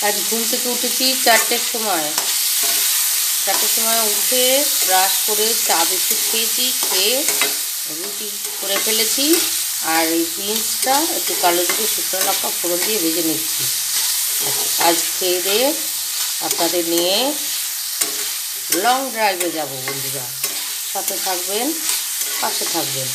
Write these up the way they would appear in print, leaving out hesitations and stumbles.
আজ ঘুম থেকে উঠেছি 4টের সময়। 4টের সময় উঠে ব্রাশ করে চা বিস্কুট খেয়েছি, খেয়ে রুটি করে ফেলেছি। আর এই বিনসটা একটু কালো জিরে শুকনো লঙ্কা ফোড়ন দিয়ে ভেজে নিচ্ছি। আজ খেয়ে দিয়ে আপনাদের নিয়ে লং ড্রাইভে যাব বন্ধুরা, সাথে থাকবেন, পাশে থাকবেন।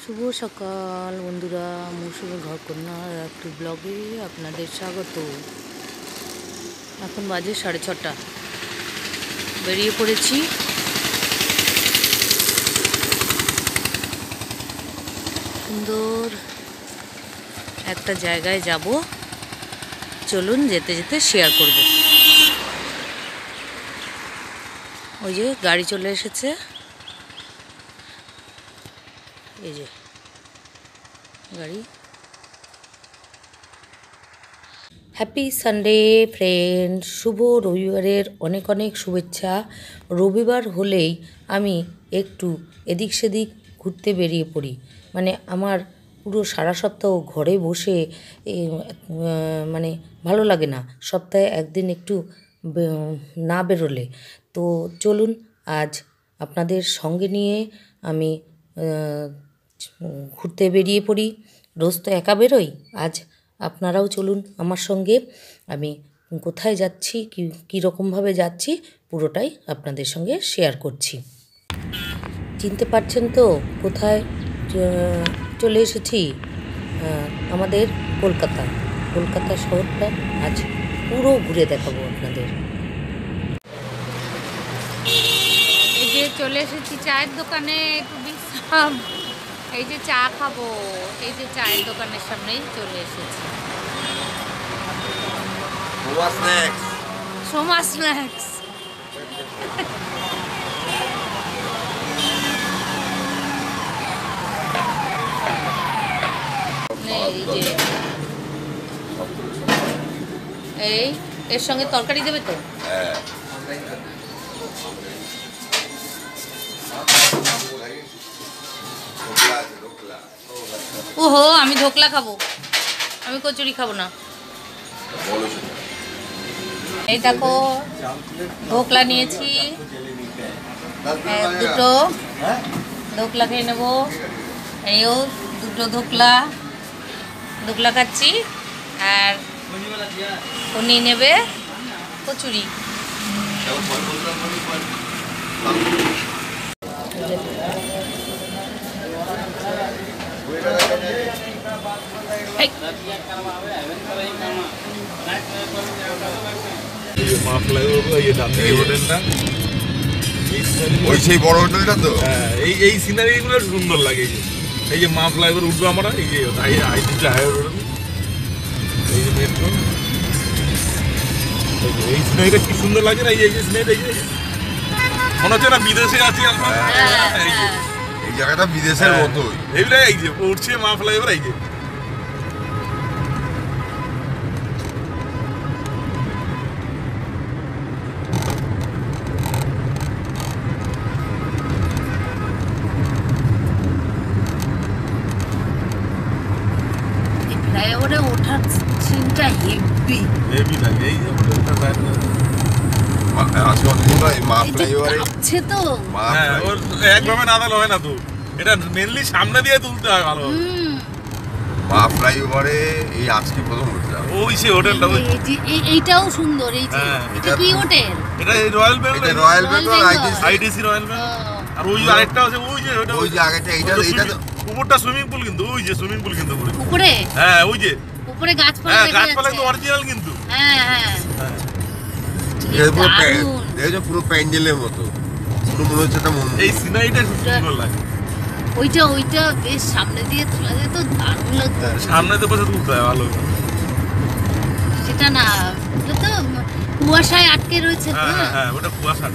শুভ সকাল বন্ধুরা, মৌসুমী ঘরকন্যার একটি ব্লগে আপনাদের স্বাগত। এখন বাজে 6:30, বেরিয়ে পড়েছি। সুন্দর একটা জায়গায় যাব, চলুন যেতে যেতে শেয়ার করব। ওই যে গাড়ি চলে এসেছে, এই যে গাড়ি। হ্যাপি সানডে ফ্রেন্ড, শুভ রবিবারের অনেক অনেক শুভেচ্ছা। রবিবার হলেই আমি একটু এদিক সেদিক ঘুরতে বেরিয়ে পড়ি। মানে আমার পুরো সারা সপ্তাহ ঘরে বসে মানে ভালো লাগে না, সপ্তাহে একদিন একটু না বেরোলে। তো চলুন আজ আপনাদের সঙ্গে নিয়ে আমি ঘুরতে বেরিয়ে পড়ি। রোজ তো একা বেরোই, আজ আপনারাও চলুন আমার সঙ্গে। আমি কোথায় যাচ্ছি, কীরকমভাবে যাচ্ছি পুরোটাই আপনাদের সঙ্গে শেয়ার করছি। চিনতে পারছেন তো কোথায় চলে এসেছি? আমাদের কলকাতা শহরটা আজ পুরো ঘুরে দেখাবো আপনাদের। এই যে চলে এসেছি চায়ের দোকানে, একটু বিশ্রাম, এই যে চা খাবো, এই যে চায়ের দোকানের সামনেই চলে এসেছি। সোমা স্ন্যাক্স। এই এর সঙ্গে তরকারি দেবে তো? ওহো, আমি ঢোকলা খাবো, আমি কচুরি খাবো না। এই দেখো ঢোকলা নিয়েছি, দুটো ঢোকলা খেয়ে নেবো। এইও দুটো ঢোকলা খাচ্ছি, আর উনি নেবে কচুরি। সেই বড় হোটেলটা তো, এই সিনারি গুলো সুন্দর লাগে। এই যে মা ফ্লাইওভার উঠবো আমরা, এই যে এই যে মেট্রো, এই সিনারিটা কি সুন্দর লাগে না? এই যে সিনারিটা মনে হচ্ছে না বিদেশে আছি আমরা। এই জায়গাটা বিদেশের মতোই। এইগুলো এই যে উঠছে মা ফ্লাইওভার, এই যে ফ্লাইওভারে ওঠার সিনটা হেভি লাগে। এই যে একভাবে না দাল হয় না তো, এটা মেনলি সামনে দিয়ে তুলতে হয় ভালো। মা ফ্লাইওভারে এই আজকে প্রথম উঠলাম। ওই সে হোটেলটা, এইটাও সুন্দর। এই যে এটা কি হোটেল? এটা Royal Bengal, Royal Bengal ITC Royal Bengal. আর ওই যে আরেকটা আছে, ওই যে ওটা, ওই যে আগেটা, এইটা উপরটা সুইমিং পুল, কিন্তু ওই যে সুইমিং পুল কিন্তু উপরে, হ্যাঁ ওই যে উপরে গাছপালা, গাছপালা কিন্তু অরিজিনাল কিন্তু। হ্যাঁ পুরো প্যান্ডেলের মতো, পুরো মনে হচ্ছে একটা মন্দির। এই সিনারিটা খুব সুন্দর লাগে। ওইটা বেশ সামনে দিয়ে তোলা যেত, দারুণ লাগতো। সামনে তো বসে তুলতে হয় ভালো। সেটা না, ওটা তো কুয়াশায় আটকে রয়েছে। হ্যাঁ ওটা কুয়াশা।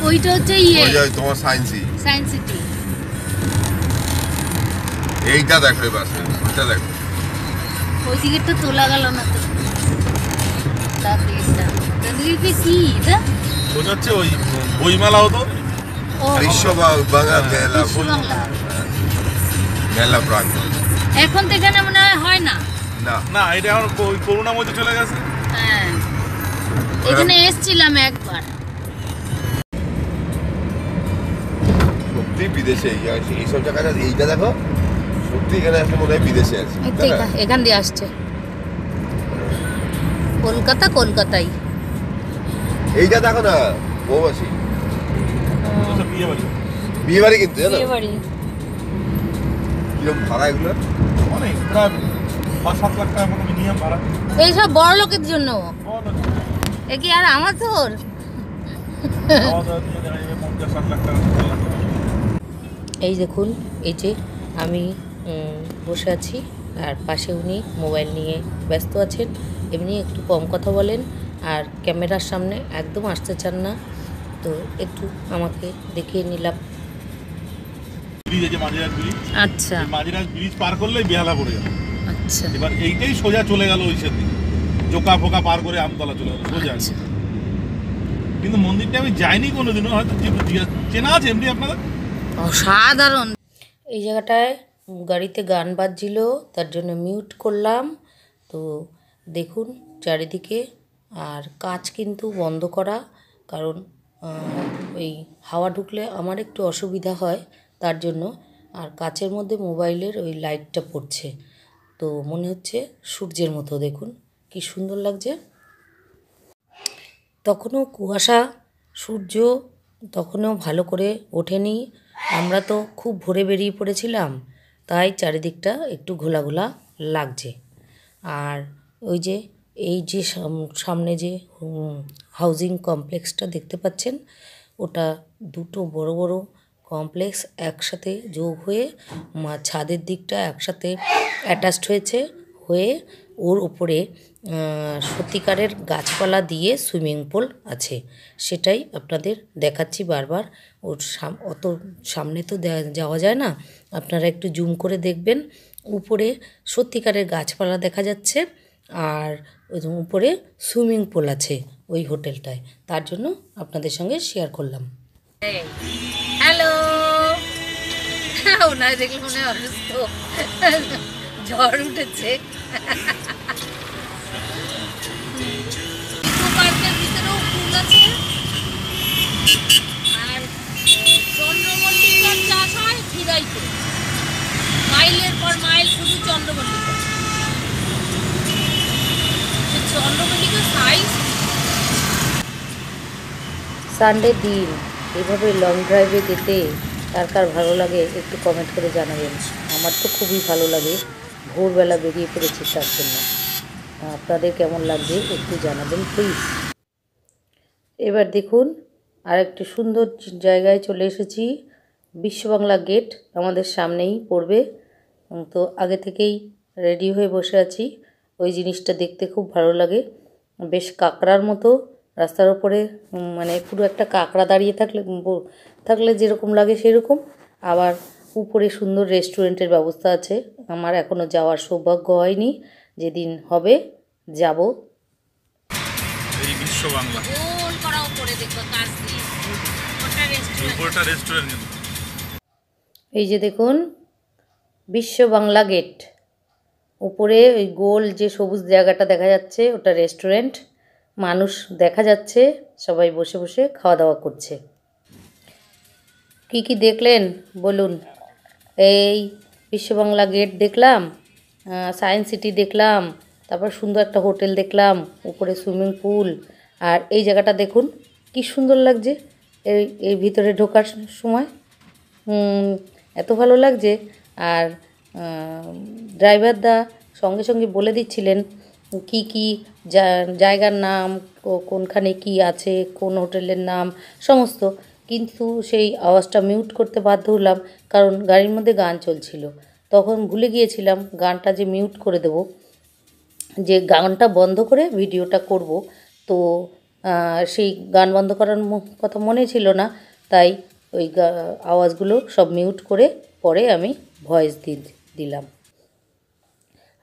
ওইটা হচ্ছে তোমার সায়েন্স সিটি। এইটা দেখো, এবার ওইটা দেখো। ওই দিকেরটা তোলা গেল না তো। আলাদা প্লেসটা। দিদি কি এটা? ওটা হচ্ছে ওই বইমেলা হতো ও বিশ্ব বাংলা মেলা বিশ্ববাংলা। মেলা প্রাঙ্গণ। এখন তো এখানে মনে হয় না। না না, এটা এখন করোনা মধ্যে চলে গেছে। হ্যাঁ, এখানে এসেছিলাম একবার। সত্যি বিদেশে এইসব জায়গাটা, এইটা দেখো সত্যি এখানে একটা মনে হয় বিদেশে আছে, এই তো তাই না? এখান দিয়ে আসছে কলকাতা, কলকাতাই। এইটা দেখো না বৌবাসী ওটা বিয়ে বাড়ি বিয়ে বাড়ি কিন্তু জানো বিয়ে বাড়ি। কিরকম ভাড়া এগুলো? অনেক, প্রায় 5-7 লাখ টাকা মতো মিনিমাম ভাড়া। এইসব বড় লোকের জন্য। এ কি আর আমার তোর? খাওয়া দাওয়া দিয়ে দেখা যাবে 50-60 লাখ টাকা, 70 লাখ টাকা। এই দেখুন, এই যে আমি বসে আছি আর পাশে উনি মোবাইল নিয়ে ব্যস্ত আছেন। এমনি একটু কম কথা বলেন আর ক্যামেরার সামনে একদম আসতে চান না, তো একটু আমাকে দেখিয়ে নিলাম। ব্রিজ আছে, মাঝিরাজ ব্রিজ। আচ্ছা এই মাঝিরাজ ব্রিজ পার করলেই বেহালা পড়ে যাবে। আচ্ছা এবার এইটাই সোজা চলে গেল ওই সেদিন, জোকা ফোকা পার করে আমতলা চলে গেল সোজা। আচ্ছা। কিন্তু মন্দিরটা আমি যাইনি কোনোদিনও, হয়তো চেনা আছে এমনি আপনাদের? অসাধারণ। এই জায়গাটায় গাড়িতে গান বাজছিল, তার জন্য মিউট করলাম। তো দেখুন চারিদিকে, আর কাঁচ কিন্তু বন্ধ করা, কারণ ওই হাওয়া ঢুকলে আমার একটু অসুবিধা হয় তার জন্য। আর কাচের মধ্যে মোবাইলের ওই লাইটটা পড়ছে, তো মনে হচ্ছে সূর্যের মতো। দেখুন কি সুন্দর লাগছে। তখনও কুয়াশা, সূর্য তখনও ভালো করে ওঠেনি। আমরা তো খুব ভোরে বেরিয়ে পড়েছিলাম, তাই চারিদিকটা একটু ঘোলা ঘোলা লাগছে। আর ওই যে এই যে সামনে যে হাউজিং কমপ্লেক্সটা দেখতে পাচ্ছেন, ওটা দুটো বড় বড় কমপ্লেক্স একসাথে যোগ হয়ে ছাদের দিকটা একসাথে অ্যাটাচড হয়েছে, হয়ে ওর উপরে সত্যিকারের গাছপালা দিয়ে সুইমিং পুল আছে। সেটাই আপনাদের দেখাচ্ছি বারবার। ওর অত সামনে তো যাওয়া যায় না, আপনারা একটু জুম করে দেখবেন। উপরে সত্যিকারের গাছপালা দেখা যাচ্ছে, আর উপরে সুইমিং পুল আছে ওই হোটেলটায়, তার জন্য আপনাদের সঙ্গে শেয়ার করলাম। হ্যালো। ওনার দেখলে মনে হয় অসুস্থ, ঝড় উঠেছে। ইকো পার্কের ভিতরেও ফুল আছে, আর চন্দ্রমল্লিকার চাষ হয় খিরাইতে, মাইলের পর মাইল শুধু চন্দ্রমল্লিকা। চন্দ্রমল্লিকার সাইজ। সানডে দিন এভাবে লং ড্রাইভে যেতে কার কার ভালো লাগে একটু কমেন্ট করে জানাবেন। আমার তো খুবই ভালো লাগে, ভোরবেলা বেরিয়ে পড়েছি তার জন্য। আপনাদের কেমন লাগবে একটু জানাবেন প্লিজ। এবার দেখুন আর একটু সুন্দর জায়গায় চলে এসেছি। বিশ্ববাংলা গেট আমাদের সামনেই পড়বে, তো আগে থেকেই রেডি হয়ে বসে আছি। ওই জিনিসটা দেখতে খুব ভালো লাগে, বেশ কাঁকড়ার মতো রাস্তার ওপরে, মানে পুরো একটা কাঁকড়া দাঁড়িয়ে থাকলে যেরকম লাগে সেরকম। আবার উপরে সুন্দর রেস্টুরেন্টের ব্যবস্থা আছে। আমার এখনও যাওয়ার সৌভাগ্য হয়নি, যেদিন হবে যাব। এই বিশ্ব বাংলা গোল করা উপরে দেখো কাজ দিয়ে, ওটা রেস্টুরেন্ট। উপরটা রেস্টুরেন্ট। কিন্তু এই যে দেখুন বিশ্ব বাংলা গেট, উপরে ওই গোল যে সবুজ জায়গাটা দেখা যাচ্ছে ওটা রেস্টুরেন্ট। মানুষ দেখা যাচ্ছে, সবাই বসে বসে খাওয়া দাওয়া করছে। কি কি দেখলেন বলুন? এই বিশ্ববাংলা গেট দেখলাম, সায়েন্স সিটি দেখলাম, তারপর সুন্দর একটা হোটেল দেখলাম, উপরে সুইমিং পুল। আর এই জায়গাটা দেখুন কি সুন্দর লাগছে এই ভিতরে ঢোকার সময়, এত ভালো লাগছে। আর ড্রাইভারদা সঙ্গে সঙ্গে বলে দিচ্ছিলেন কি কি জায়গার নাম, কোনখানে কি আছে, কোন হোটেলের নাম সমস্ত। কিন্তু সেই আওয়াজটা মিউট করতে বাধ্য হলাম, কারণ গাড়ির মধ্যে গান চলছিল। তখন ভুলে গিয়েছিলাম গানটা যে মিউট করে দেব, যে গানটা বন্ধ করে ভিডিওটা করব। তো সেই গান বন্ধ করার কথা মনে ছিল না, তাই ওই আওয়াজগুলো সব মিউট করে পরে আমি ভয়েস দিলাম।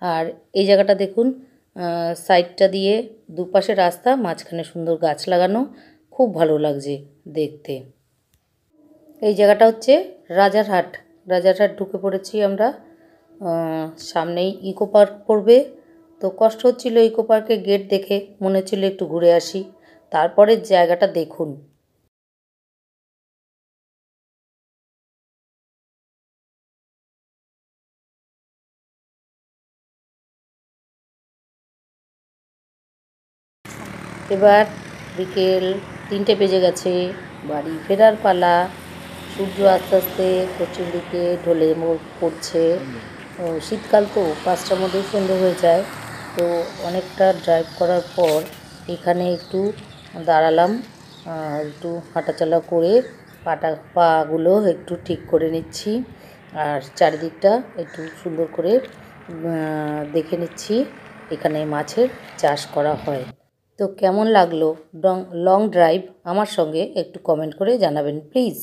আর এই জায়গাটা দেখুন সাইডটা দিয়ে দুপাশে রাস্তা, মাঝখানে সুন্দর গাছ লাগানো, খুব ভালো লাগছে দেখতে। এই জায়গাটা হচ্ছে রাজারহাট। রাজারহাট ঢুকে পড়েছি আমরা। সামনেই ইকো পার্ক পড়বে, তো কষ্ট হচ্ছিল ইকো পার্কের গেট দেখে, মনে হচ্ছিল একটু ঘুরে আসি। তারপরে জায়গাটা দেখুন। এবার বিকেল 3টে বেজে গেছে, বাড়ি ফেরার পালা। সূর্য আস্তে আস্তে পশ্চিম দিকে ঢলে পড়ছে। শীতকাল তো 5টার মধ্যেই সন্ধে হয়ে যায়। তো অনেকটা ড্রাইভ করার পর এখানে একটু দাঁড়ালাম, একটু হাঁটাচলা করে পাগুলো একটু ঠিক করে নিচ্ছি, আর চারিদিকটা একটু সুন্দর করে দেখে নিচ্ছি। এখানে মাছের চাষ করা হয়। তো কেমন লাগলো লং ড্রাইভ আমার সঙ্গে একটু কমেন্ট করে জানাবেন প্লিজ।